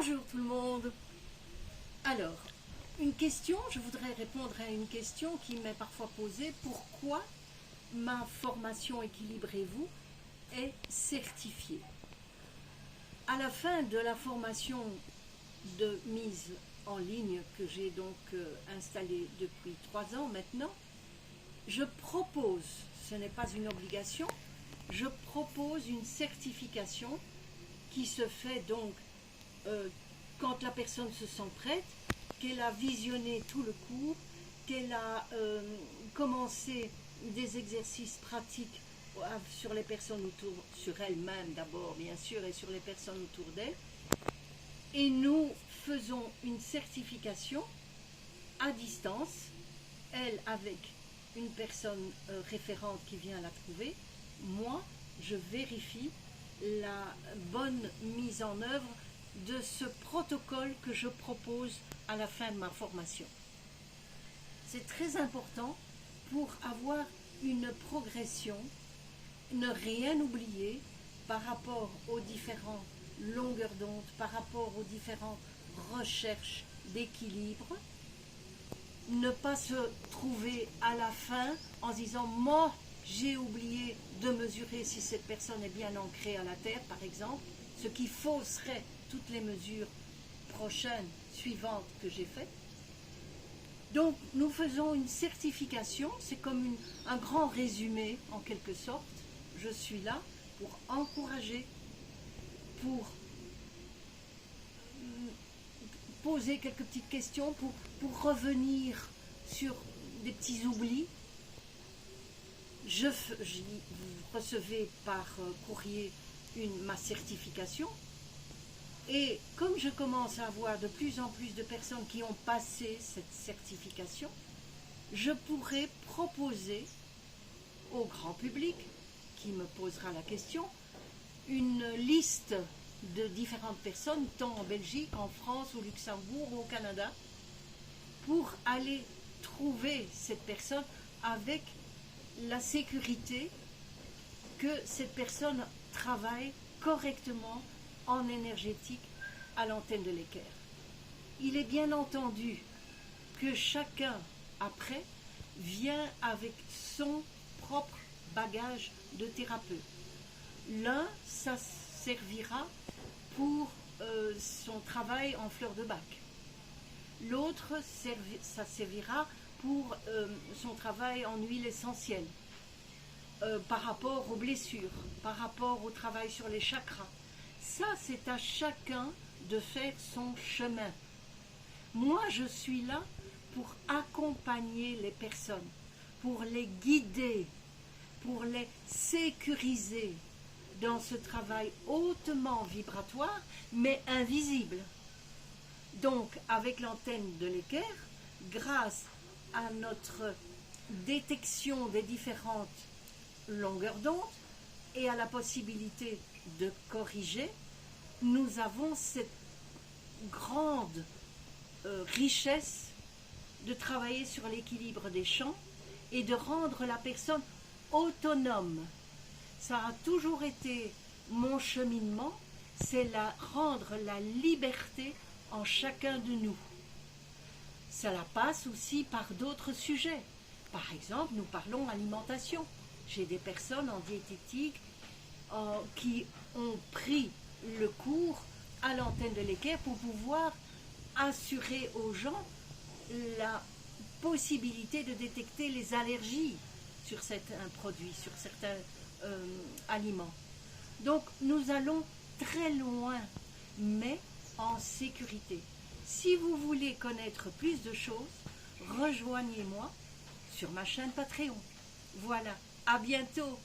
Bonjour tout le monde. Alors, je voudrais répondre à une question qui m'est parfois posée. Pourquoi ma formation Équilibrez-vous est certifiée? À la fin de la formation de mise en ligne que j'ai donc installée depuis 3 ans maintenant, je propose, ce n'est pas une obligation, je propose une certification qui se fait donc quand la personne se sent prête, qu'elle a visionné tout le cours, qu'elle a commencé des exercices pratiques sur les personnes autour, sur elle-même d'abord bien sûr, et sur les personnes autour d'elle. Et nous faisons une certification à distance, elle avec une personne référente qui vient la trouver. Moi, je vérifie la bonne mise en œuvre de ce protocole que je propose à la fin de ma formation. C'est très important pour avoir une progression, ne rien oublier par rapport aux différentes longueurs d'onde, par rapport aux différentes recherches d'équilibre, ne pas se trouver à la fin en se disant « moi, j'ai oublié de mesurer si cette personne est bien ancrée à la terre » par exemple, ce qui fausserait toutes les mesures prochaines, suivantes que j'ai faites. Donc nous faisons une certification, c'est comme un grand résumé en quelque sorte. Je suis là pour encourager, pour poser quelques petites questions, pour revenir sur des petits oublis. Vous recevez par courrier ma certification. Et comme je commence à avoir de plus en plus de personnes qui ont passé cette certification, je pourrais proposer au grand public, qui me posera la question, une liste de différentes personnes, tant en Belgique, en France, au Luxembourg ou au Canada, pour aller trouver cette personne avec la sécurité que cette personne travaille correctement en énergétique à l'antenne de l'équerre. Il est bien entendu que chacun, après, vient avec son propre bagage de thérapeute. L'un, ça servira pour son travail en fleur de bac. L'autre, ça servira pour son travail en huile essentielle, par rapport aux blessures, par rapport au travail sur les chakras. Ça, c'est à chacun de faire son chemin. Moi, je suis là pour accompagner les personnes, pour les guider, pour les sécuriser dans ce travail hautement vibratoire, mais invisible. Donc, avec l'antenne de l'équerre, grâce à notre détection des différentes longueurs d'onde et à la possibilité de corriger, nous avons cette grande richesse de travailler sur l'équilibre des champs et de rendre la personne autonome. Ça a toujours été mon cheminement, c'est rendre la liberté en chacun de nous. Cela passe aussi par d'autres sujets. Par exemple, nous parlons alimentation. J'ai des personnes en diététique qui ont pris le cours à l'antenne de l'équerre pour pouvoir assurer aux gens la possibilité de détecter les allergies sur certains produits, sur certains aliments. Donc nous allons très loin, mais en sécurité. Si vous voulez connaître plus de choses, rejoignez-moi sur ma chaîne Patreon. Voilà, à bientôt.